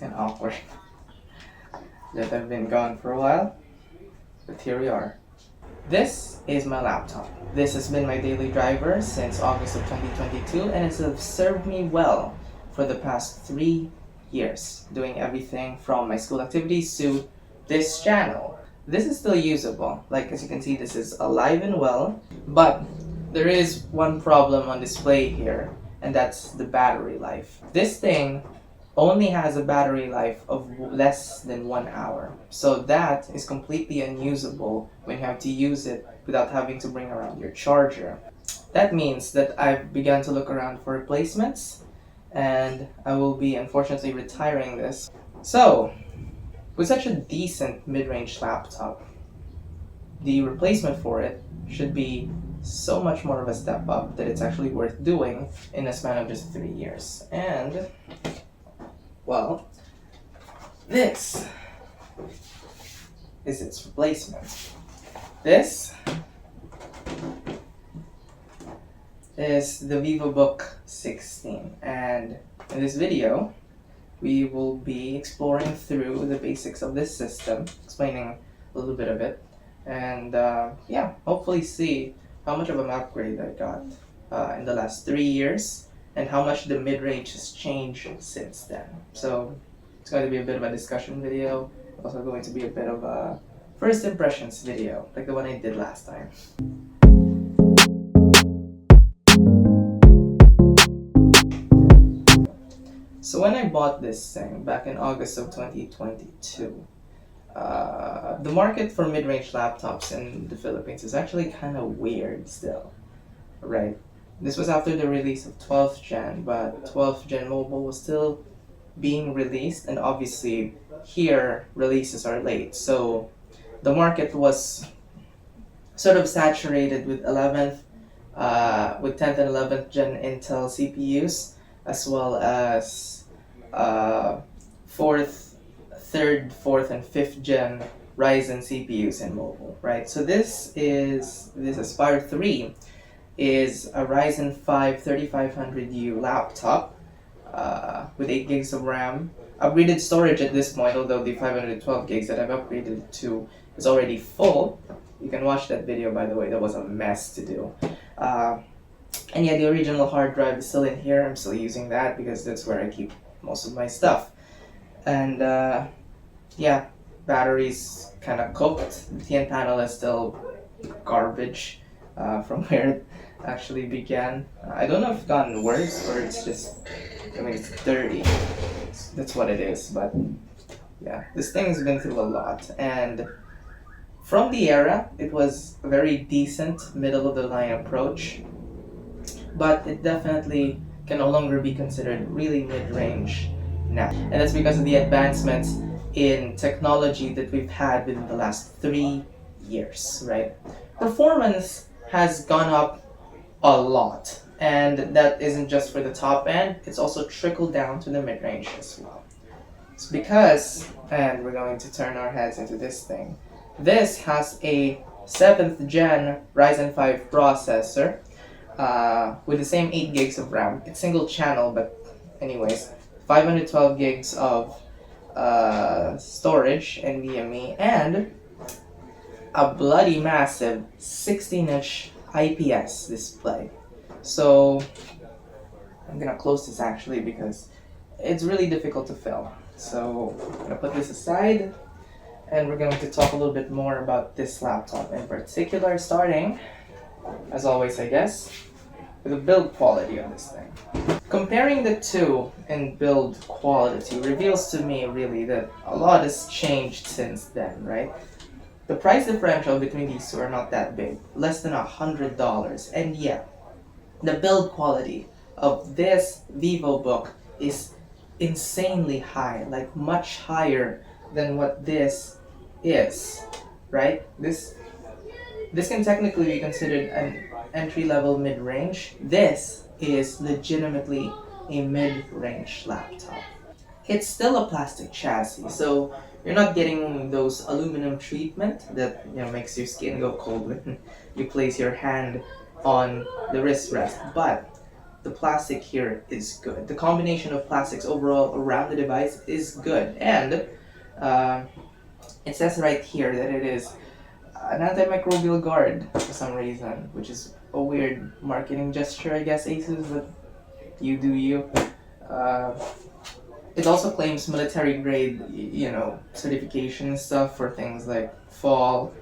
kind of awkward that I've been gone for a while, but here we are. This is my laptop. This has been my daily driver since August of 2022 and it has served me well for the past 3 years, doing everything from my school activities to this channel. This is still usable. Like as you can see, this is alive and well, but there is one problem on display here, and that's the battery life. This thing only has a battery life of less than 1 hour. So that is completely unusable when you have to use it without having to bring around your charger. That means that I've begun to look around for replacements, and I will be unfortunately retiring this. So, with such a decent mid-range laptop, the replacement for it should be so much more of a step up that it's actually worth doing in a span of just 3 years. And well, this is its replacement. This is the Vivobook 16, and in this video we will be exploring through the basics of this system, explaining a little bit of it, and yeah, hopefully see how much of an upgrade I got in the last 3 years and how much the mid-range has changed since then. So it's going to be a bit of a discussion video, also going to be a bit of a first impressions video, like the one I did last time. So when I bought this thing back in August of 2022, the market for mid-range laptops in the Philippines is actually kind of weird still, right? This was after the release of 12th Gen, but 12th Gen Mobile was still being released, and obviously here releases are late. So the market was sort of saturated with 10th and 11th Gen Intel CPUs, as well as 3rd, 4th, and 5th Gen Ryzen CPUs in mobile, right? So this Aspire 3 is a Ryzen 5 3500U laptop with 8 gigs of RAM, upgraded storage at this point, although the 512 gigs that I've upgraded to is already full. You can watch that video, by the way. That was a mess to do. And yeah, the original hard drive is still in here. I'm still using that because that's where I keep most of my stuff. And yeah, battery's kind of cooked. The TN panel is still garbage from where it actually began. I don't know if it's gotten worse or it's just, I mean, it's dirty. That's what it is. But yeah, this thing's been through a lot. And from the era, it was a very decent middle of the line approach, but it definitely can no longer be considered really mid-range now. And that's because of the advancements in technology that we've had within the last 3 years, right? Performance has gone up a lot, and that isn't just for the top end, it's also trickled down to the mid-range as well. It's because, and we're going to turn our heads into this thing, this has a 7th gen Ryzen 5 processor with the same 8 gigs of RAM. It's single channel, but anyways, 512 gigs of storage NVMe, and a bloody massive 16-inch IPS display. So I'm gonna close this actually because it's really difficult to film. So I'm gonna put this aside and we're going to talk a little bit more about this laptop in particular, starting, as always I guess, with the build quality of this thing. Comparing the two in build quality reveals to me really that a lot has changed since then, right? The price differential between these two are not that big, less than $100, and yet the build quality of this Vivobook is insanely high, like much higher than what this is, right? This can technically be considered an entry-level mid-range. This is legitimately a mid-range laptop. It's still a plastic chassis, so you're not getting those aluminum treatment that makes your skin go cold when you place your hand on the wrist rest. But the plastic here is good. The combination of plastics overall around the device is good. And it says right here that it is an antimicrobial guard for some reason, which is a weird marketing gesture, I guess, Asus, but you do you. Uh, it also claims military grade, certification and stuff for things like fall,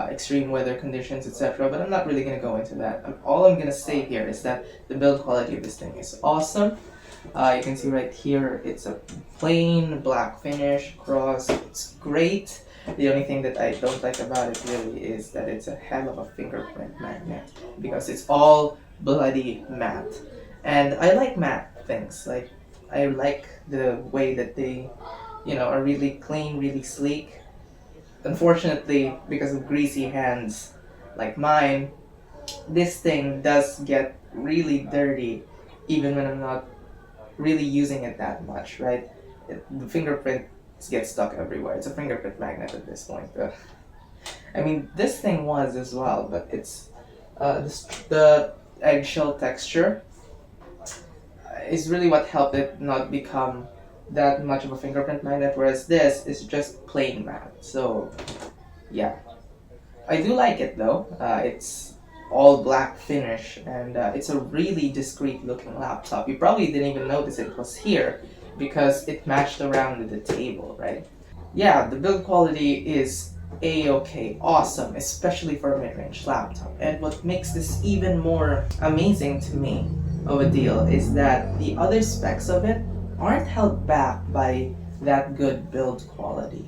extreme weather conditions, etc. But I'm not really going to go into that. All I'm going to say here is that the build quality of this thing is awesome. You can see right here, it's a plain black finish across. It's great. The only thing that I don't like about it really is that it's a hell of a fingerprint magnet because it's all bloody matte. And I like matte things. Like, I like the way that they, are really clean, really sleek. Unfortunately, because of greasy hands like mine, this thing does get really dirty even when I'm not really using it that much, right? The fingerprints get stuck everywhere. It's a fingerprint magnet at this point. I mean, this thing was as well, but it's the eggshell texture is really what helped it not become that much of a fingerprint magnet, whereas this is just plain matte. So, yeah. I do like it though. It's all black finish, and it's a really discreet looking laptop. You probably didn't even notice it was here because it matched around with the table, right? Yeah, the build quality is a-okay, awesome, especially for a mid-range laptop. And what makes this even more amazing to me of a deal is that the other specs of it aren't held back by that good build quality,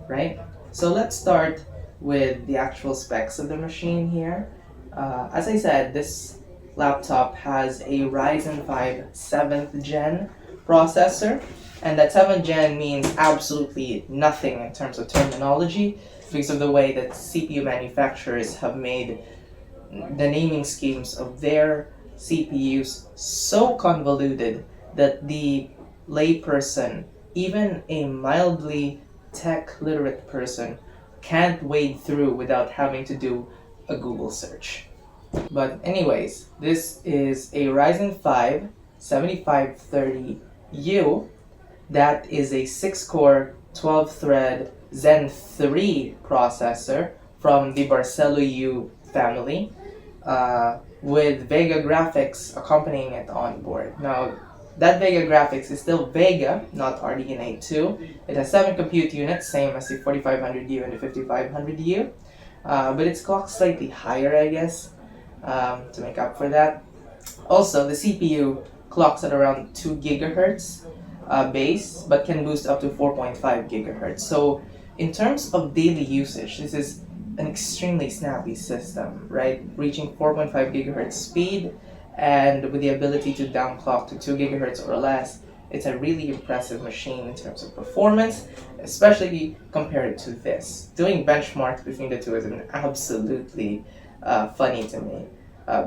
right? So let's start with the actual specs of the machine here. As I said, this laptop has a Ryzen 5 7th gen processor, and that 7th gen means absolutely nothing in terms of terminology because of the way that CPU manufacturers have made the naming schemes of their CPUs so convoluted that the layperson, even a mildly tech literate person, can't wade through without having to do a Google search. But anyways, this is a Ryzen 5 7530U. That is a 6-core, 12-thread Zen 3 processor from the Barcelo U family, with Vega graphics accompanying it on board. Now, that Vega graphics is still Vega, not RDNA 2. It has 7 compute units, same as the 4500U and the 5500U. But it's clocked slightly higher, I guess, to make up for that. Also, the CPU clocks at around 2 gigahertz base, but can boost up to 4.5 gigahertz. So, in terms of daily usage, this is an extremely snappy system, right? Reaching 4.5 gigahertz speed, and with the ability to downclock to 2 gigahertz or less, it's a really impressive machine in terms of performance, especially compared to this. Doing benchmarks between the two is absolutely funny to me,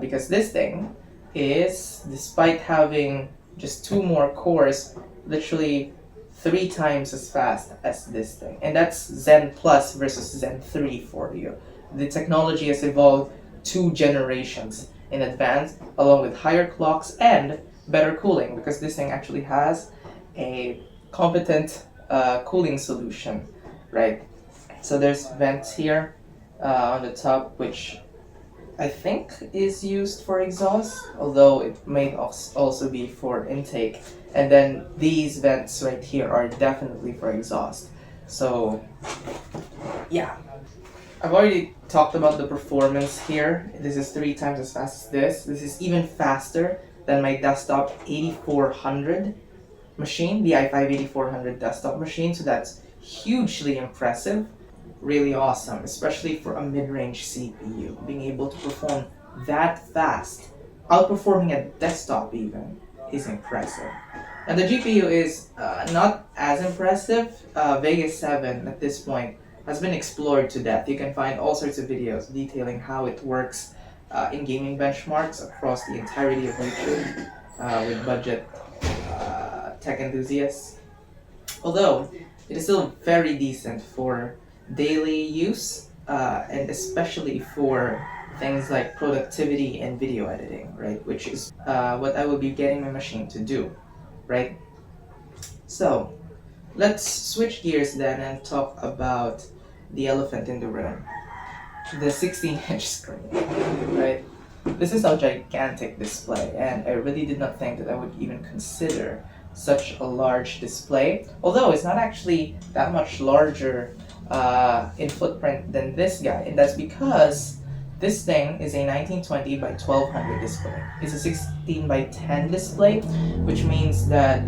because this thing is, despite having just 2 more cores, literally 3 times as fast as this thing. And that's Zen Plus versus Zen 3 for you. The technology has evolved 2 generations in advance, along with higher clocks and better cooling, because this thing actually has a competent cooling solution, right? So there's vents here on the top, which I think is used for exhaust, although it may also be for intake. And then these vents right here are definitely for exhaust. So, yeah. I've already talked about the performance here. This is 3 times as fast as this. This is even faster than my desktop 8400 machine, the i5 8400 desktop machine. So that's hugely impressive. Really awesome, especially for a mid-range CPU. Being able to perform that fast, outperforming a desktop even, is impressive. And the GPU is not as impressive. Vega 7 at this point has been explored to death. You can find all sorts of videos detailing how it works in gaming benchmarks across the entirety of YouTube with budget tech enthusiasts. Although, it is still very decent for daily use, and especially for things like productivity and video editing, right? Which is what I will be getting my machine to do, right? So let's switch gears then and talk about the elephant in the room, the 16-inch screen, right? This is a gigantic display, and I really did not think that I would even consider such a large display, although it's not actually that much larger in footprint than this guy, and that's because this thing is a 1920 by 1200 display. It's a 16 by 10 display, which means that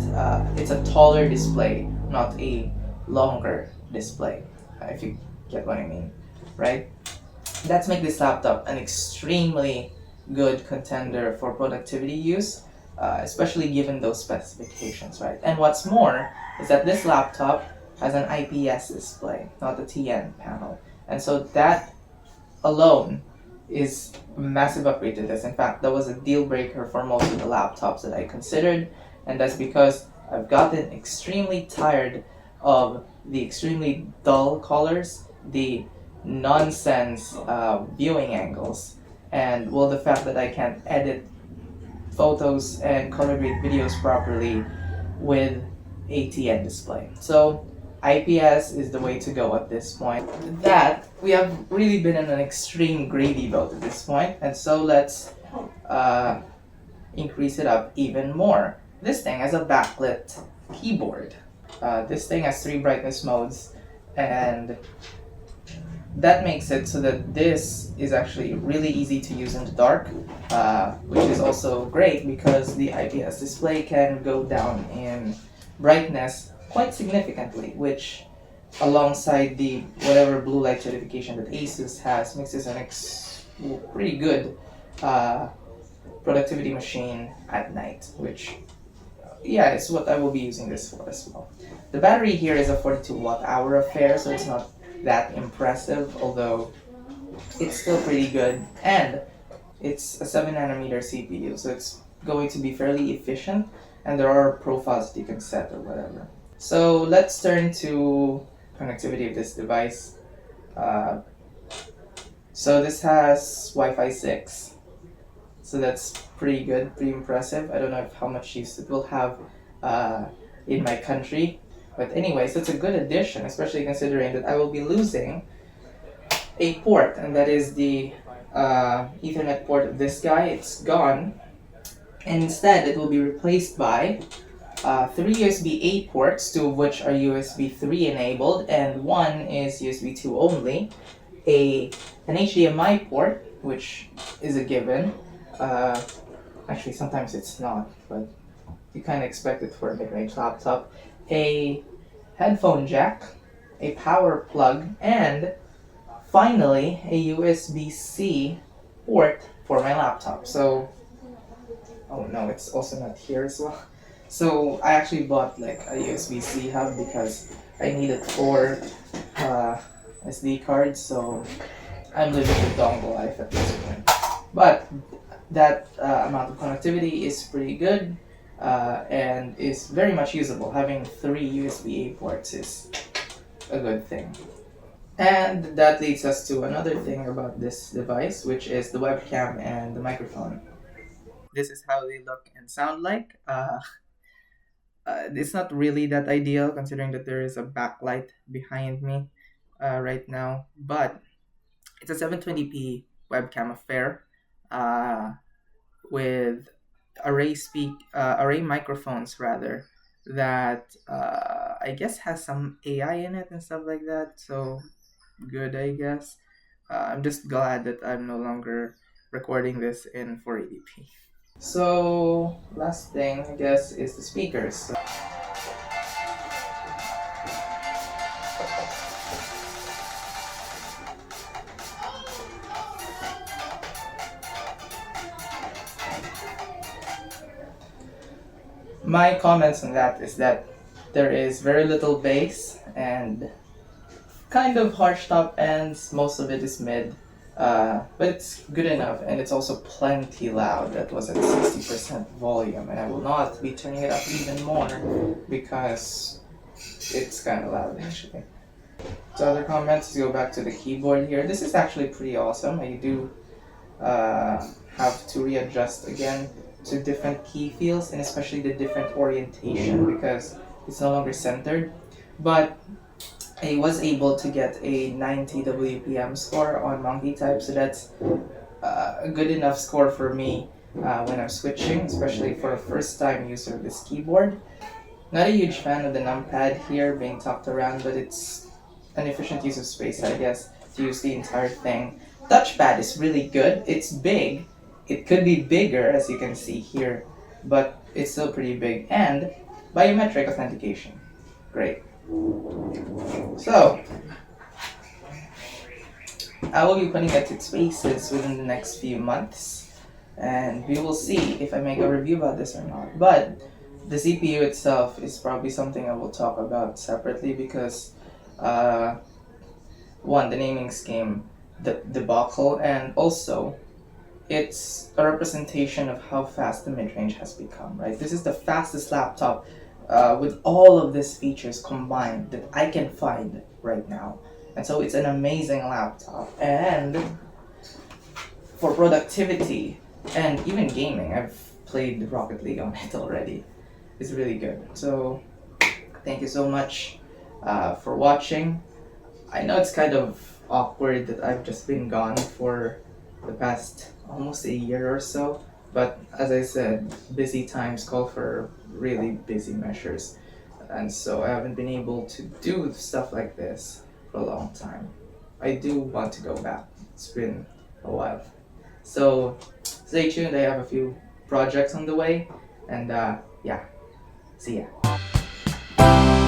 it's a taller display, not a longer display, if you get what I mean, right? That's make this laptop an extremely good contender for productivity use, especially given those specifications, right? And what's more is that this laptop has an IPS display, not a TN panel. And so that alone is a massive upgrade to this. In fact, that was a deal breaker for most of the laptops that I considered, and that's because I've gotten extremely tired of the extremely dull colors, the nonsense viewing angles, and well, the fact that I can't edit photos and color grade videos properly with ATN display. So IPS is the way to go at this point. With that, we have really been in an extreme gravy boat at this point, and so let's increase it up even more. This thing has a backlit keyboard. This thing has 3 brightness modes, and that makes it so that this is actually really easy to use in the dark, which is also great because the IPS display can go down in brightness quite significantly, which alongside the whatever blue light certification that Asus has makes this an pretty good productivity machine at night, which yeah, it's what I will be using this for as well. The battery here is a 42 watt hour affair, so it's not that impressive, although it's still pretty good, and it's a 7 nanometer CPU, so it's going to be fairly efficient, and there are profiles that you can set or whatever. So let's turn to connectivity of this device. So this has Wi-Fi 6, so that's pretty good, pretty impressive. I don't know how much use it will have in my country, but anyways, it's a good addition, especially considering that I will be losing a port, and that is the Ethernet port of this guy. It's gone, and instead it will be replaced by 3 USB-A ports, 2 of which are USB 3 enabled, and 1 is USB 2 only, an HDMI port, which is a given. Actually, sometimes it's not, but you kind of expect it for a mid-range laptop. A headphone jack, a power plug, and finally a USB-C port for my laptop. So, oh no, it's also not here as well. So I actually bought like a USB-C hub because I needed 4 SD cards, so I'm living the dongle life at this point. But that amount of connectivity is pretty good and is very much usable. Having 3 USB-A ports is a good thing. And that leads us to another thing about this device, which is the webcam and the microphone. This is how they look and sound like. It's not really that ideal considering that there is a backlight behind me right now, but it's a 720p webcam affair with array microphones rather that I guess has some AI in it and stuff like that, so good, I guess. I'm just glad that I'm no longer recording this in 480p. So last thing I guess is the speakers. My comments on that is that there is very little bass and kind of harsh top ends, most of it is mid, but it's good enough, and it's also plenty loud. That was at 60% volume, and I will not be turning it up even more because it's kind of loud actually. So other comments, go back to the keyboard here. This is actually pretty awesome. I do have to readjust again to different key fields and especially the different orientation because it's no longer centered. But I was able to get a 90 WPM score on monkey type, so that's a good enough score for me when I'm switching, especially for a first time user of this keyboard. Not a huge fan of the numpad here being tucked around, but it's an efficient use of space, I guess, to use the entire thing. Touchpad is really good. It's big. It could be bigger, as you can see here, but it's still pretty big. And biometric authentication. Great. So, I will be putting it to spaces within the next few months, and we will see if I make a review about this or not. But the CPU itself is probably something I will talk about separately because one, the naming scheme, the debacle, and also it's a representation of how fast the mid-range has become, right? This is the fastest laptop with all of these features combined that I can find right now. And so it's an amazing laptop. And for productivity and even gaming, I've played Rocket League on it already. It's really good. So thank you so much for watching. I know it's kind of awkward that I've just been gone for the past almost a year or so, but as I said, busy times call for really busy measures, and so I haven't been able to do stuff like this for a long time. I do want to go back. It's been a while. So stay tuned, I have a few projects on the way, and yeah, see ya.